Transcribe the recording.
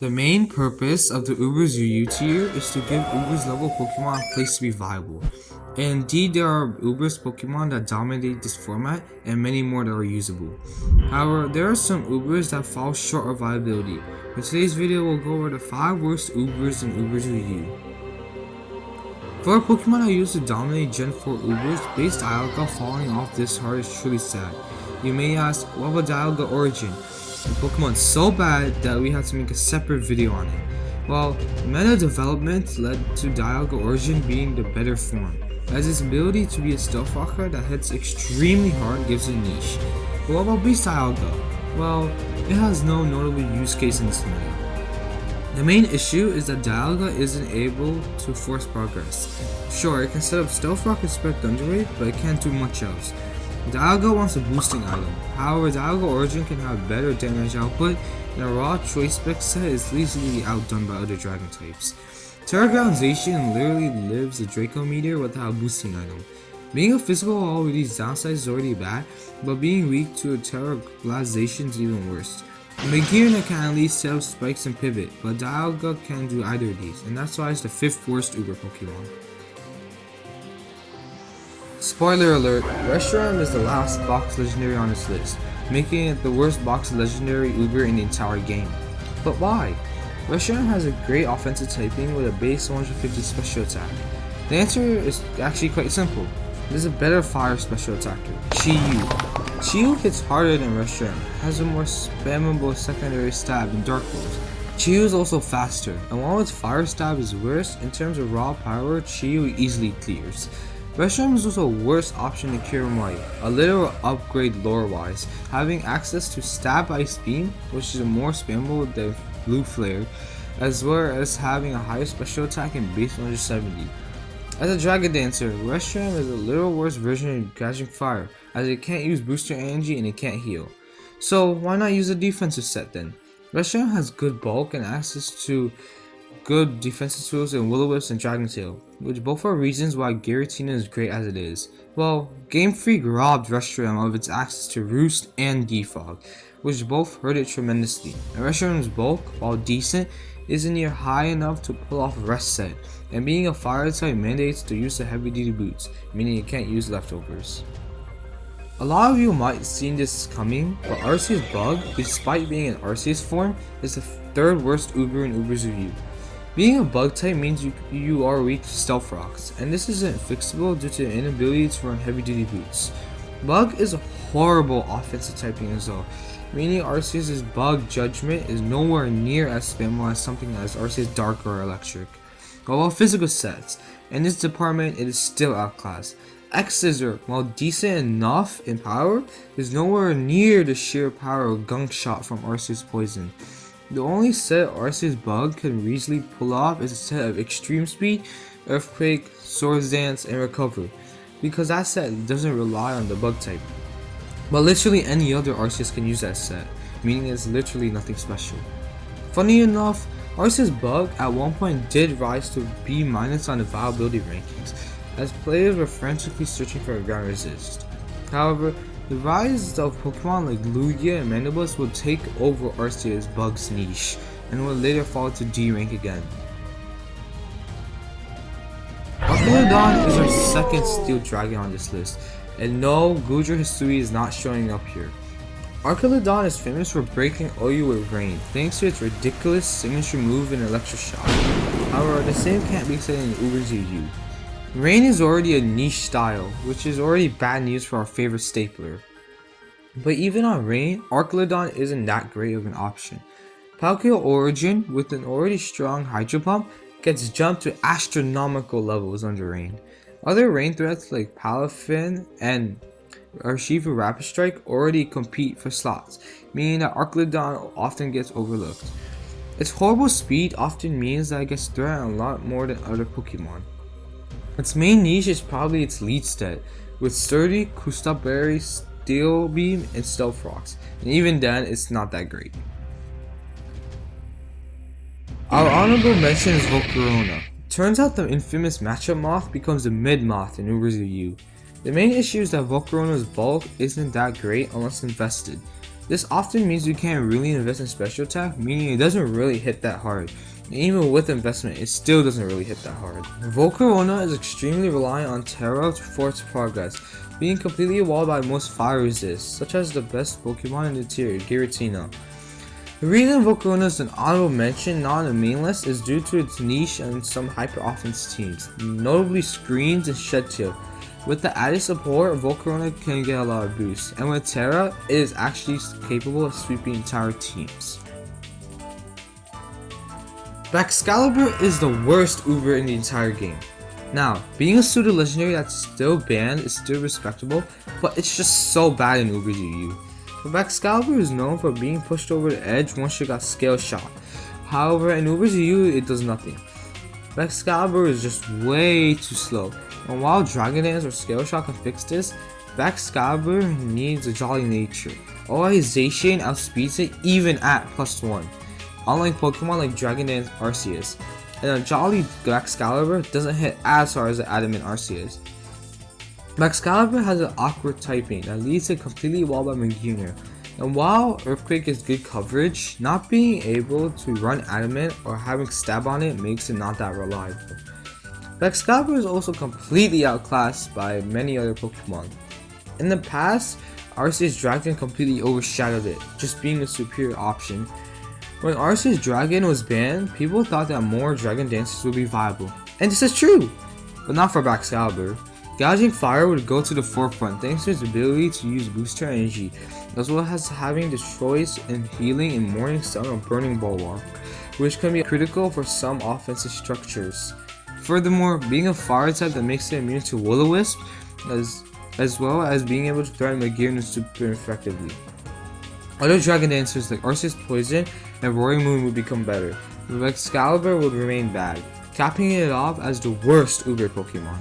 The main purpose of the Uber's UU tier is to give Uber's level Pokemon a place to be viable. And indeed, there are Uber's Pokemon that dominate this format and many more that are usable. However, there are some Ubers that fall short of viability. In today's video, we'll go over the 5 worst Ubers in Uber's UU. For a Pokemon that used to dominate Gen 4 Ubers, base Dialga falling off this hard is truly sad. You may ask, what about Dialga Origin? The Pokemon's so bad that we had to make a separate video on it. Well, meta development led to Dialga Origin being the better form, as its ability to be a stealth rocker that hits extremely hard gives it a niche. But what about Beast Dialga? Well, it has no notable use case in this meta. The main issue is that Dialga isn't able to force progress. Sure, it can set up Stealth Rock and Spec Thunderwave, but it can't do much else. Dialga wants a boosting item. However, Dialga Origin can have better damage output, and a raw choice spec set is easily outdone by other dragon types. Terragroundization literally lives the Draco Meteor without a boosting item. Being a physical wall with these downsides is already bad, but being weak to a Terraglazation is even worse. Magearna can at least set up spikes and pivot, but Dialga can't do either of these, and that's why it's the 5th worst Uber Pokemon. Spoiler alert, Reshiram is the last box legendary on this list, making it the worst box legendary Uber in the entire game. But why? Reshiram has a great offensive typing with a base 150 special attack. The answer is actually quite simple. There's a better fire special attacker, Chi-Yu. Chi-Yu hits harder than Reshiram, has a more spammable secondary stab than Dark Pulse. Chi-Yu is also faster, and while its fire stab is worse, in terms of raw power, Chi-Yu easily clears. Reshiram is also a worse option than Kiramite, a literal upgrade lore-wise, having access to Stab Ice Beam, which is more spammable than Blue Flare, as well as having a higher special attack in base 170. As a Dragon Dancer, Reshiram is a little worse version of Catching Fire, as it can't use booster energy and it can't heal. So why not use a defensive set then? Reshiram has good bulk and access to good defensive tools in Will-O-Wisp and Dragon Tail, which both are reasons why Giratina is great as it is. Well, Game Freak robbed Reshiram of its access to Roost and Defog, which both hurt it tremendously, and Reshiram's bulk, while decent, isn't near high enough to pull off a rest set, and being a fire type mandates the use of heavy duty boots, meaning it can't use leftovers. A lot of you might have seen this coming, but Arceus Bug, despite being an Arceus form, is the 3rd worst Uber in Uber's review. Being a bug type means you are weak to stealth rocks, and this isn't fixable due to the inability to run heavy duty boots. Bug is a horrible offensive typing as well, meaning Arceus' Bug Judgment is nowhere near as spammable as something as Arceus Dark or Electric. While physical sets, in this department it is still outclassed. X-Scissor, while decent enough in power, is nowhere near the sheer power of Gunk Shot from Arceus Poison. The only set Arceus Bug can easily pull off is a set of Extreme Speed, Earthquake, Swords Dance, and Recover, because that set doesn't rely on the bug type. But literally any other Arceus can use that set, meaning it's literally nothing special. Funny enough, Arceus Bug at one point did rise to B- on the viability rankings, as players were frantically searching for a ground resist. However, the rise of Pokemon like Lugia and Mandibuzz will take over Arceus Bug's niche, and will later fall to D rank again. Archelodon is our 2nd Steel Dragon on this list, and no, Goodra Hisui is not showing up here. Archelodon is famous for breaking OU with Rain, thanks to its ridiculous signature move in Electroshock. However, the same can't be said in Uber's UU. Rain is already a niche style, which is already bad news for our favorite stapler. But even on Rain, Archelodon isn't that great of an option. Palkia Origin, with an already strong Hydro Pump, gets jumped to astronomical levels under Rain. Other Rain threats like Palafin and Urshifu Rapid Strike already compete for slots, meaning that Archelodon often gets overlooked. Its horrible speed often means that it gets threatened a lot more than other Pokemon. Its main niche is probably its lead stat, with Sturdy, Kustop Berry, Steel Beam, and Stealth Rocks, and even then it's not that great. Our honorable mention is Volcarona. Turns out the infamous Matchup Moth becomes the Mid Moth in Uber's UU. The main issue is that Volcarona's bulk isn't that great unless invested. This often means you can't really invest in special attack, meaning it doesn't really hit that hard. And even with investment, it still doesn't really hit that hard. Volcarona is extremely reliant on Terra for its progress, being completely walled by most fire resists, such as the best Pokemon in the tier, Giratina. The reason Volcarona is an honorable mention, not on the main list, is due to its niche and some hyper offense teams, notably Screens and Shed-Tail. With the added support, Volcarona can get a lot of boosts, and with Terra, it is actually capable of sweeping entire teams. Baxcalibur is the worst Uber in the entire game. Now, being a pseudo legendary that's still banned is still respectable, but it's just so bad in Uber GU. But Baxcalibur is known for being pushed over the edge once you got Scale Shot. However, in Uber GU, it does nothing. Baxcalibur is just way too slow, and while Dragon Dance or Scale Shot can fix this, Baxcalibur needs a Jolly Nature. Otherwise, Zacian outspeeds it even at +1. Unlike Pokemon like Dragon Dance Arceus, and a Jolly Baxcalibur doesn't hit as hard as the Adamant Arceus. Baxcalibur has an awkward typing that leads to completely walled by Magearna, and while Earthquake is good coverage, not being able to run Adamant or having Stab on it makes it not that reliable. Baxcalibur is also completely outclassed by many other Pokemon. In the past, Arceus Dragon completely overshadowed it, just being a superior option. When Arceus Dragon was banned, people thought that more Dragon Dances would be viable, and this is true, but not for Baxcalibur. Gouging Fire would go to the forefront thanks to its ability to use booster energy, as well as having Destroys and healing in Morning Sun or Burning Bulwark, which can be critical for some offensive structures. Furthermore, being a fire type that makes it immune to Will-O-Wisp, as well as being able to threaten Magearna super effectively. Other Dragon Dancers like Arceus Poison and Roaring Moon would become better, but Excalibur would remain bad, capping it off as the worst Uber Pokemon.